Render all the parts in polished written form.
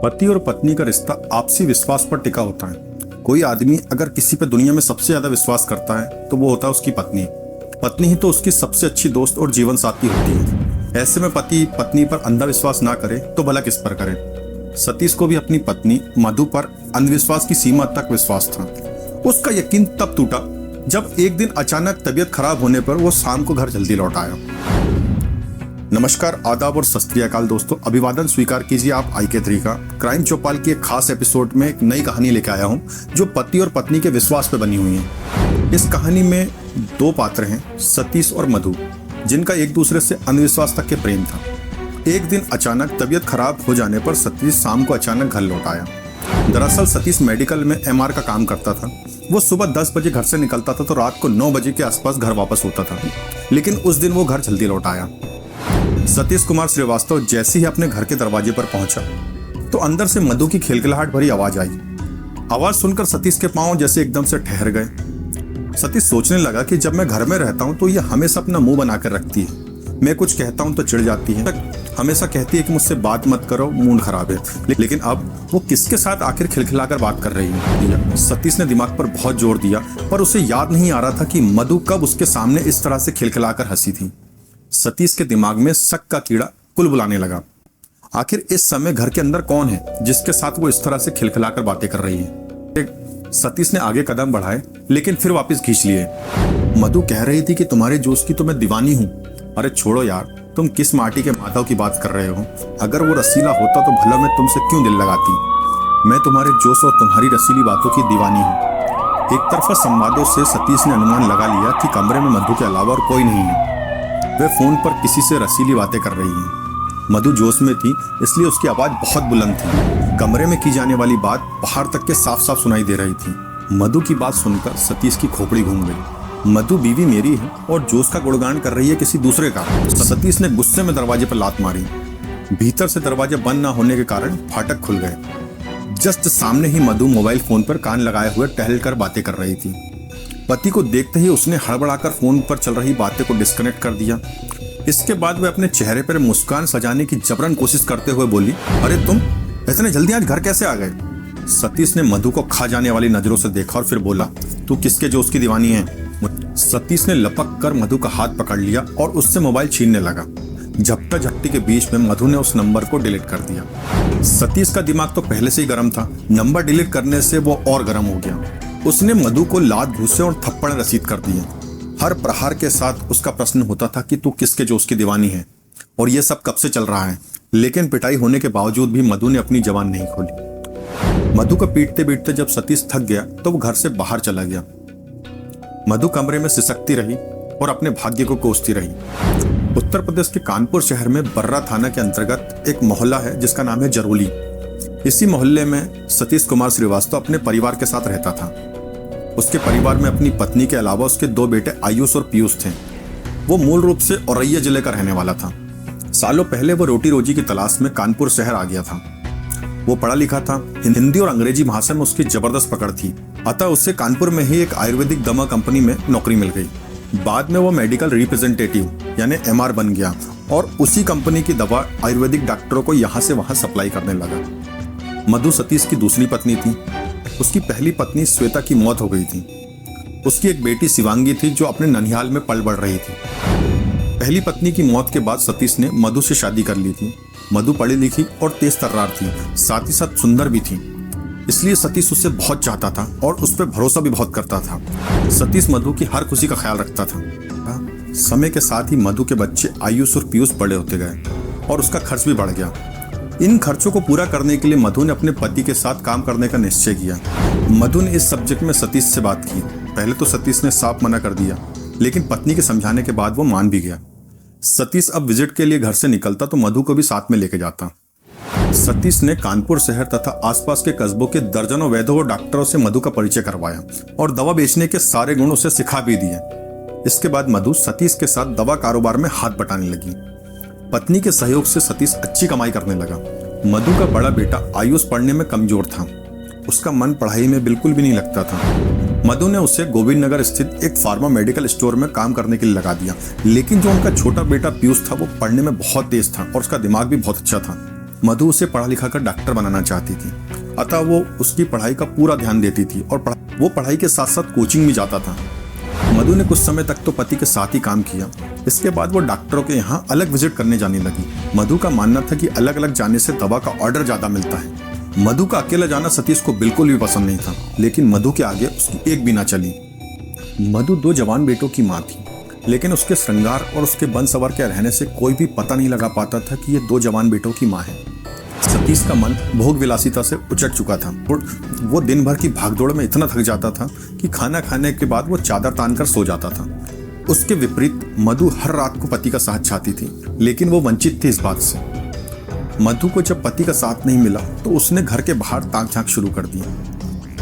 पति और पत्नी का रिश्ता आपसी विश्वास पर टिका होता है। कोई आदमी अगर किसी पे दुनिया में सबसे ज्यादा विश्वास करता है तो वो होता है उसकी पत्नी। पत्नी ही तो उसकी सबसे अच्छी दोस्त और जीवन साथी होती है। ऐसे में पति पत्नी पर अंधा विश्वास ना करे तो भला किस पर करे। सतीश को भी अपनी पत्नी मधु पर अंधविश्वास की सीमा तक विश्वास था। उसका यकीन तब टूटा जब एक दिन अचानक तबीयत खराब होने पर वो शाम को घर जल्दी लौट आया। नमस्कार, आदाब और सत श्री अकाल दोस्तों, अभिवादन स्वीकार कीजिए आप IK3 का। क्राइम चौपाल की एक खास एपिसोड में एक नई कहानी लेकर आया हूँ जो पति और पत्नी के विश्वास पर बनी हुई है। इस कहानी में दो पात्र हैं, सतीश और मधु, जिनका एक दूसरे से अंधविश्वास तक के प्रेम था। एक दिन अचानक तबीयत खराब हो जाने पर सतीश शाम को अचानक घर लौट आया। दरअसल सतीश मेडिकल में MR का काम करता था। वो सुबह 10 बजे घर से निकलता था तो रात को 9 बजे के आसपास घर वापस होता था, लेकिन उस दिन वो घर जल्दी लौट आया। सतीश कुमार श्रीवास्तव जैसे ही अपने घर के दरवाजे पर पहुंचा तो अंदर से मधु की खिलखिलाहट भरी आवाज आई। आवाज सुनकर सतीश के पांव जैसे एकदम से ठहर गए। सतीश सोचने लगा कि जब मैं घर में रहता हूं तो ये हमेशा अपना मुंह बनाकर रखती है। मैं कुछ कहता हूं तो चिढ़ जाती है, हमेशा कहती है कि मुझसे बात मत करो, मूड खराब है। लेकिन अब वो किसके साथ आखिर खिलखिलाकर बात कर रही है? सतीश ने दिमाग पर बहुत जोर दिया, पर उसे याद नहीं आ रहा था कि मधु कब उसके सामने इस तरह से खिलखिलाकर हंसी थी। सतीश के दिमाग में शक का कीड़ा कुलबुलाने लगा। आखिर इस समय घर के अंदर कौन है जिसके साथ वो इस तरह से खिलखिलाकर बातें कर रही है? सतीश ने आगे कदम बढ़ाए लेकिन फिर वापस खींच लिए। मधु कह रही थी कि तुम्हारे जोश की तो मैं दीवानी हूँ। अरे छोड़ो यार, तुम किस माटी के माधव की बात कर रहे हो? अगर वो रसीला होता तो भला मैं तुमसे क्यों दिल लगाती? मैं तुम्हारे जोश और तुम्हारी रसीली बातों की दीवानी हूँ। एक तरफा संवादों से सतीश ने अनुमान लगा लिया कि कमरे में मधु के अलावा और कोई नहीं है। वे फोन पर किसी से रसीली बातें कर रही हैं। मधु जोश में थी इसलिए उसकी आवाज बहुत बुलंद थी। कमरे में की जाने वाली बात बाहर तक के साफ साफ सुनाई दे रही थी। मधु की बात सुनकर सतीश की खोपड़ी घूम गई। मधु बीवी मेरी है और जोश का गुणगान कर रही है किसी दूसरे का। सतीश ने गुस्से में दरवाजे पर लात मारी। भीतर से दरवाजे बंद न होने के कारण फाटक खुल गए। जस्ट सामने ही मधु मोबाइल फोन पर कान लगाए हुए टहल कर बातें कर रही थी। पति को देखते ही उसने हड़बड़ाकर फोन पर चल रही बातें को डिस्कनेक्ट कर दिया। इसके बाद वह अपने चेहरे पर मुस्कान सजाने की जबरन कोशिश करते हुए बोली, अरे तुम इतने जल्दी आज घर कैसे आ गए? सतीश ने मधु को खा जाने वाली नजरों से देखा और फिर बोला, तू किसके जोश की दीवानी है? सतीश ने लपक कर मधु का हाथ पकड़ लिया और उससे मोबाइल छीनने लगा। झपटा झपटी के बीच में मधु ने उस नंबर को डिलीट कर दिया। सतीश का दिमाग तो पहले से ही गर्म था, नंबर डिलीट करने से वो और गर्म हो गया। उसने मधु को लात घूंसे और थप्पड़ रसीद कर दिए। हर प्रहार के साथ उसका प्रश्न होता था कि तू किसके जोश की दीवानी है और ये सब कब से चल रहा है। लेकिन पिटाई होने के बावजूद भी मधु ने अपनी जबान नहीं खोली। मधु को पीटते पीटते जब सतीश थक गया तो वो घर से बाहर चला गया। मधु कमरे में सिसकती रही और अपने भाग्य को कोसती रही। उत्तर प्रदेश के कानपुर शहर में बर्रा थाना के अंतर्गत एक मोहल्ला है जिसका नाम है जरोली। इसी मोहल्ले में सतीश कुमार श्रीवास्तव अपने परिवार के साथ रहता था। उसके परिवार में अपनी पत्नी के अलावा उसके दो बेटे आयुष और पीयूष थे। वो मूल रूप से औरैया जिले का रहने वाला था। सालों पहले वो रोटी रोजी की तलाश में कानपुर शहर आ गया था। वो पढ़ा लिखा था, हिंदी और अंग्रेजी भाषा में उसकी जबरदस्त पकड़ थी, अतः उससे कानपुर में ही एक आयुर्वेदिक दवा कंपनी में नौकरी मिल गई। बाद में वो मेडिकल रिप्रेजेंटेटिव यानी MR बन गया और उसी कंपनी की दवा आयुर्वेदिक डॉक्टरों को यहाँ से वहाँ सप्लाई करने लगा। मधु सतीश की दूसरी पत्नी थी। उसकी पहली पत्नी श्वेता की मौत हो गई थी। उसकी एक बेटी शिवांगी थी जो अपने ननिहाल में पल बढ़ रही थी। पहली पत्नी की मौत के बाद सतीश ने मधु से शादी कर ली थी। मधु पढ़ी लिखी और तेज तर्रार थी, साथ ही साथ सुंदर भी थी, इसलिए सतीश उससे बहुत चाहता था और उस पर भरोसा भी बहुत करता था। सतीश मधु की हर खुशी का ख्याल रखता था। समय के साथ ही मधु के बच्चे आयुष और पीयूष बड़े होते गए और उसका खर्च भी बढ़ गया। इन खर्चों को पूरा करने के लिए मधु ने अपने पति के साथ काम करने का निश्चय किया। मधु ने इस सब्जेक्ट में सतीश से बात की। पहले तो सतीश ने साफ मना कर दिया, लेकिन पत्नी के समझाने के बाद वो मान भी गया। सतीश अब विजिट के लिए घर से निकलता तो मधु को भी साथ में लेके जाता। सतीश ने कानपुर शहर तथा आसपास के कस्बों के दर्जनों वैद्यों और डॉक्टरों से मधु का परिचय करवाया और दवा बेचने के सारे गुण उसे सिखा भी दिए। इसके बाद मधु सतीश के साथ दवा कारोबार में हाथ बटाने लगी। पत्नी के सहयोग से सतीश अच्छी कमाई करने लगा। मधु का बड़ा बेटा आयुष पढ़ने में कमजोर था। उसका मन पढ़ाई में बिल्कुल भी नहीं लगता था। मधु ने उसे गोविंद नगर स्थित एक फार्मा मेडिकल स्टोर में काम करने के लिए लगा दिया। लेकिन जो उनका छोटा बेटा पीयूष था वो पढ़ने में बहुत तेज था और उसका दिमाग भी बहुत अच्छा था। मधु उसे पढ़ा लिखा कर डॉक्टर बनाना चाहती थी, अतः वो उसकी पढ़ाई का पूरा ध्यान देती थी और वो पढ़ाई के साथ साथ कोचिंग भी जाता था। मधु ने कुछ समय तक तो पति के साथ ही काम किया। इसके बाद वो डॉक्टरों के यहाँ अलग विजिट करने जाने लगी। मधु का मानना था कि अलग अलग जाने से दवा का ऑर्डर ज्यादा मिलता है। मधु का अकेला जाना सतीश को बिल्कुल भी पसंद नहीं था, लेकिन मधु के आगे उसकी एक भी ना चली। मधु 2 जवान बेटों की माँ थी, लेकिन उसके श्रृंगार और उसके बन सवर के रहने से कोई भी पता नहीं लगा पाता था कि ये 2 जवान बेटों की माँ है। सतीश का मन भोग विलासिता से उचट चुका था और वो दिन भर की भागदौड़ में इतना थक जाता था कि खाना खाने के बाद वो चादर तानकर सो जाता था। उसके विपरीत मधु हर रात को पति का साथ चाहती थी, लेकिन वो वंचित थी इस बात से। मधु को जब पति का साथ नहीं मिला तो उसने घर के बाहर ताक झांक शुरू कर दी।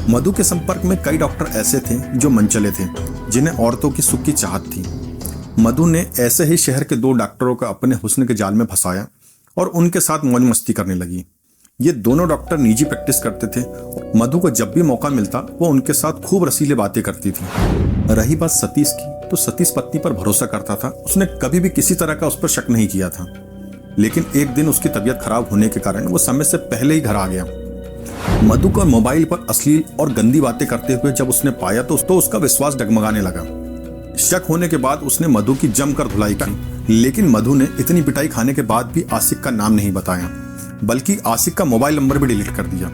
मधु के संपर्क में कई डॉक्टर ऐसे थे जो मनचले थे, जिन्हें औरतों की सुख की चाहत थी। मधु ने ऐसे ही शहर के 2 डॉक्टरों को अपने हुस्न के जाल में फंसाया और उनके साथ मौज मस्ती करने लगी। ये दोनों डॉक्टर निजी प्रैक्टिस करते थे। मधु को जब भी मौका मिलता वो उनके साथ खूब रसीले बातें करती थी। रही बात सतीश की, तो सतीश पत्नी पर भरोसा करता था। उसने कभी भी किसी तरह का उस पर शक नहीं किया था, लेकिन एक दिन उसकी तबीयत खराब होने के कारण वो समय से पहले ही घर आ गया। मधु को मोबाइल पर अश्लील और गंदी बातें करते हुए जब उसने पाया तो उसका विश्वास डगमगाने लगा। शक होने के बाद उसने मधु की जमकर धुलाई की, लेकिन मधु ने इतनी पिटाई खाने के बाद भी आशिक का नाम नहीं बताया, बल्कि आशिक का मोबाइल नंबर भी डिलीट कर दिया।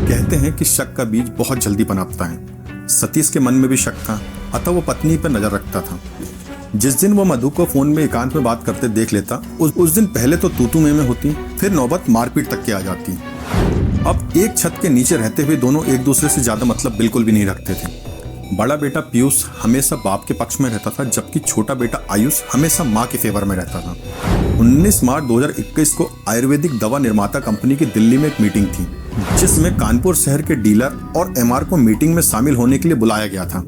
कहते हैं कि शक का बीज बहुत जल्दी पनपता है। सतीश के मन में भी शक था, अतः वो पत्नी पर नजर रखता था। जिस दिन वो मधु को फोन में एकांत में बात करते देख लेता, उस दिन पहले तो तू में होती, फिर नौबत मारपीट तक के आ जाती। अब एक छत के नीचे रहते हुए दोनों एक दूसरे से ज्यादा मतलब बिल्कुल भी नहीं रखते थे। बड़ा बेटा पीयूष हमेशा बाप के पक्ष में रहता था, जबकि छोटा बेटा आयुष हमेशा माँ के फेवर में रहता था। 19 मार्च 2021 को आयुर्वेदिक दवा निर्माता कंपनी की दिल्ली में एक मीटिंग थी, जिसमें कानपुर शहर के डीलर और एमआर को मीटिंग में शामिल होने के लिए बुलाया गया था।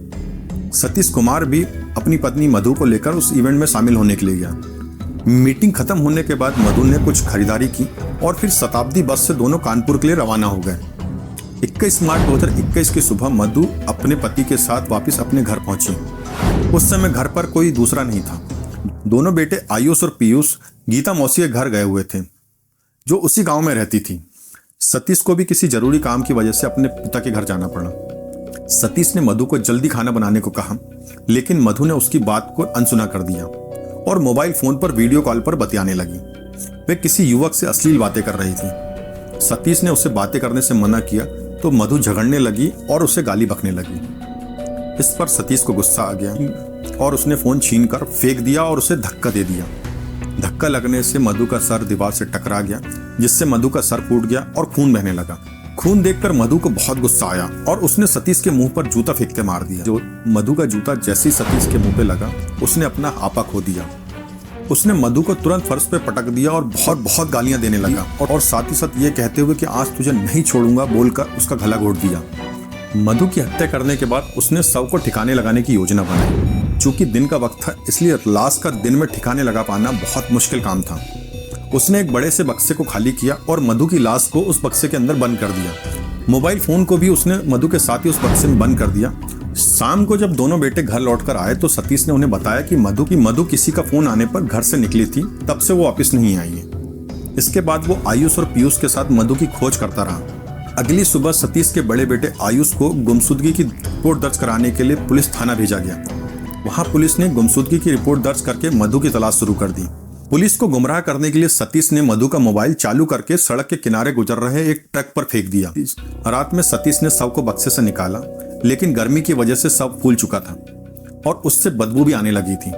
सतीश कुमार भी अपनी पत्नी मधु को लेकर उस इवेंट में शामिल होने के लिए गया। मीटिंग खत्म होने के बाद मधु ने कुछ खरीदारी की और फिर शताब्दी बस से दोनों कानपुर के लिए रवाना हो गए। 21 मार्च 2021 की सुबह मधु अपने पति के साथ वापस अपने घर पहुंची। उस समय घर पर कोई दूसरा नहीं था। दोनों बेटे आयुष और पीयूष गीता मौसी के घर गए हुए थे, जो उसी गांव में रहती थी। सतीश को भी किसी जरूरी काम की वजह से अपने पिता के घर जाना पड़ा। सतीश ने मधु को जल्दी खाना बनाने को कहा, लेकिन मधु ने उसकी बात को अनसुना कर दिया और मोबाइल फोन पर वीडियो कॉल पर बतियाने लगी। वे किसी युवक से अश्लील बातें कर रही थी। सतीश ने उसे बातें करने से मना किया तो मधु झगड़ने लगी और उसे गाली बकने लगी। इस पर सतीश को गुस्सा आ गया और उसने फोन छीनकर फेंक दिया और उसे धक्का दे दिया। धक्का लगने से मधु का सर दीवार से टकरा गया, जिससे मधु का सर फूट गया और खून बहने लगा। खून देखकर मधु को बहुत गुस्सा आया और उसने सतीश के मुंह पर जूता फेंकते मार दिया। जो मधु का जूता जैसे ही सतीश के मुंह पे लगा, उसने अपना आपा खो दिया। उसने मधु को तुरंत फर्श पे पटक दिया और बहुत बहुत गालियां देने लगा और साथ ही साथ ये कहते हुए कि आज तुझे नहीं छोड़ूंगा बोलकर उसका गला घोट दिया। मधु की हत्या करने के बाद उसने शव को ठिकाने लगाने की योजना बनाई। चूंकि दिन का वक्त था, इसलिए लाश का दिन में ठिकाने लगा पाना बहुत मुश्किल काम था। उसने एक बड़े से बक्से को खाली किया और मधु की लाश को उस बक्से के अंदर बंद कर दिया। मोबाइल फोन को भी उसने मधु के साथ ही उस बक्से में बंद कर दिया। शाम को जब दोनों बेटे घर लौटकर आए तो सतीश ने उन्हें बताया कि मधु किसी का फोन आने पर घर से निकली थी, तब से वो वापस नहीं आई है। इसके बाद वो आयुष और पीयूष के साथ मधु की खोज करता रहा। अगली सुबह सतीश के बड़े बेटे आयुष को गुमशुदगी की रिपोर्ट दर्ज कराने के लिए पुलिस थाना भेजा गया। वहां पुलिस ने गुमशुदगी की रिपोर्ट दर्ज करके मधु की तलाश शुरू कर दी। पुलिस को गुमराह करने के लिए सतीश ने मधु का मोबाइल चालू करके सड़क के किनारे गुजर रहे एक ट्रक पर फेंक दिया। रात में सतीश ने शव को बक्से से निकाला, लेकिन गर्मी की वजह से शव फूल चुका था और उससे बदबू भी आने लगी थी।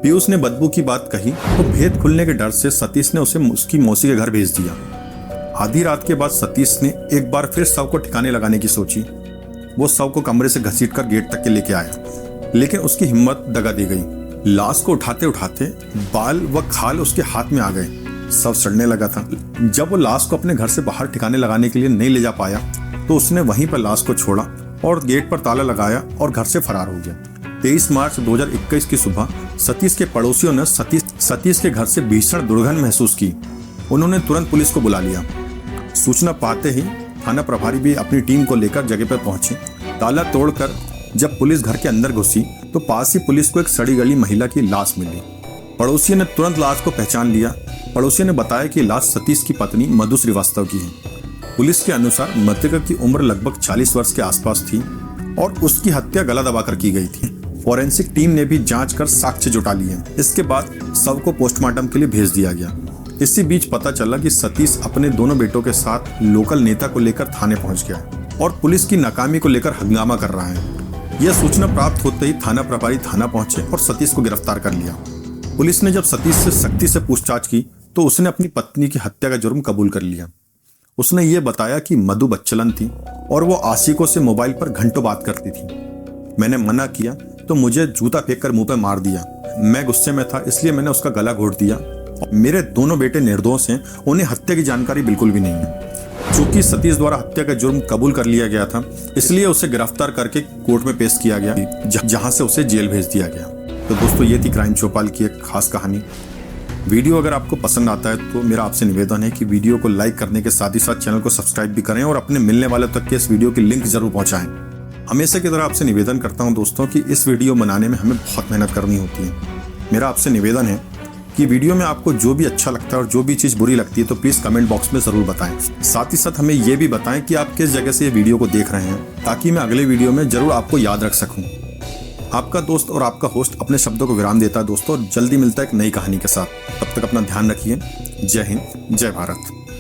पीयूष ने बदबू की बात कही तो भेद खुलने के डर से सतीश ने उसे उसकी मौसी के घर भेज दिया। आधी रात के बाद सतीश ने एक बार फिर शव को ठिकाने लगाने की सोची। वो शव को कमरे से घसीटकर गेट तक के लेके आया, लेकिन उसकी हिम्मत दगा दी गई। लाश को उठाते उठाते बाल व खाल उसके हाथ में आ गए। शव सड़ने लगा था। जब वो लाश को अपने घर से बाहर ठिकाने लगाने के लिए नहीं ले जा पाया तो उसने वहीं पर लाश को छोड़ा और गेट पर ताला लगाया और घर से फरार हो गया। 23 मार्च 2021 की सुबह सतीश के पड़ोसियों ने सतीश के घर से भीषण दुर्गंध महसूस की। उन्होंने तुरंत पुलिस को बुला लिया। सूचना पाते ही थाना प्रभारी भी अपनी टीम को लेकर जगह पर पहुंचे। ताला तोड़कर जब पुलिस घर के अंदर घुसी तो पास ही पुलिस को एक सड़ी गली महिला की लाश मिली। पड़ोसियों ने तुरंत लाश को पहचान लिया। पड़ोसी ने बताया कि लाश सतीश की पत्नी मधु श्रीवास्तव की है। पुलिस के अनुसार मृतका की उम्र लगभग 40 वर्ष के आसपास थी और उसकी हत्या गला दबाकर की गई थी। फॉरेंसिक टीम ने भी जांच कर साक्ष्य जुटा लिए। इसके बाद शव को पोस्टमार्टम के लिए भेज दिया गया। इसी बीच पता चला कि सतीश अपने दोनों बेटों के साथ लोकल नेता को लेकर थाने पहुंच गया और पुलिस की नाकामी को लेकर हंगामा कर रहा है। यह सूचना प्राप्त होते ही थाना प्रभारी थाना पहुंचे और सतीश को गिरफ्तार कर लिया। पुलिस ने जब सतीश से सख्ती से पूछताछ की तो उसने अपनी पत्नी की हत्या का जुर्म कबूल कर लिया। उसने ये बताया कि मधु बच्चलन थी और वो आशिकों से मोबाइल पर घंटों बात करती थी। मैंने मना किया तो मुझे जूता फेंककर मुंह पे मार दिया। मैं गुस्से में था, इसलिए मैंने उसका गला घोट दिया। मेरे दोनों बेटे निर्दोष हैं, उन्हें हत्या की जानकारी बिल्कुल भी नहीं है। चूंकि सतीश द्वारा हत्या का जुर्म कबूल कर लिया गया था, इसलिए उसे गिरफ्तार करके कोर्ट में पेश किया गया, जहां से उसे जेल भेज दिया गया। तो दोस्तों, ये थी क्राइम चौपाल की एक खास कहानी। वीडियो अगर आपको पसंद आता है तो मेरा आपसे निवेदन है कि वीडियो को लाइक करने के साथ ही साथ चैनल को सब्सक्राइब भी करें और अपने मिलने वालों तक के इस वीडियो की लिंक जरूर पहुंचाएं। हमेशा की तरह आपसे निवेदन करता हूं दोस्तों कि इस वीडियो बनाने में हमें बहुत मेहनत करनी होती है। मेरा आपसे निवेदन है कि वीडियो में आपको जो भी अच्छा लगता है और जो भी चीज़ बुरी लगती है तो प्लीज़ कमेंट बॉक्स में ज़रूर बताएं। साथ ही साथ हमें ये भी बताएं कि आप किस जगह से ये वीडियो को देख रहे हैं, ताकि मैं अगले वीडियो में ज़रूर आपको याद रख सकूं। आपका दोस्त और आपका होस्ट अपने शब्दों को विराम देता है दोस्तों, और जल्दी मिलता है एक नई कहानी के साथ। तब तक अपना ध्यान रखिए। जय हिंद, जय भारत।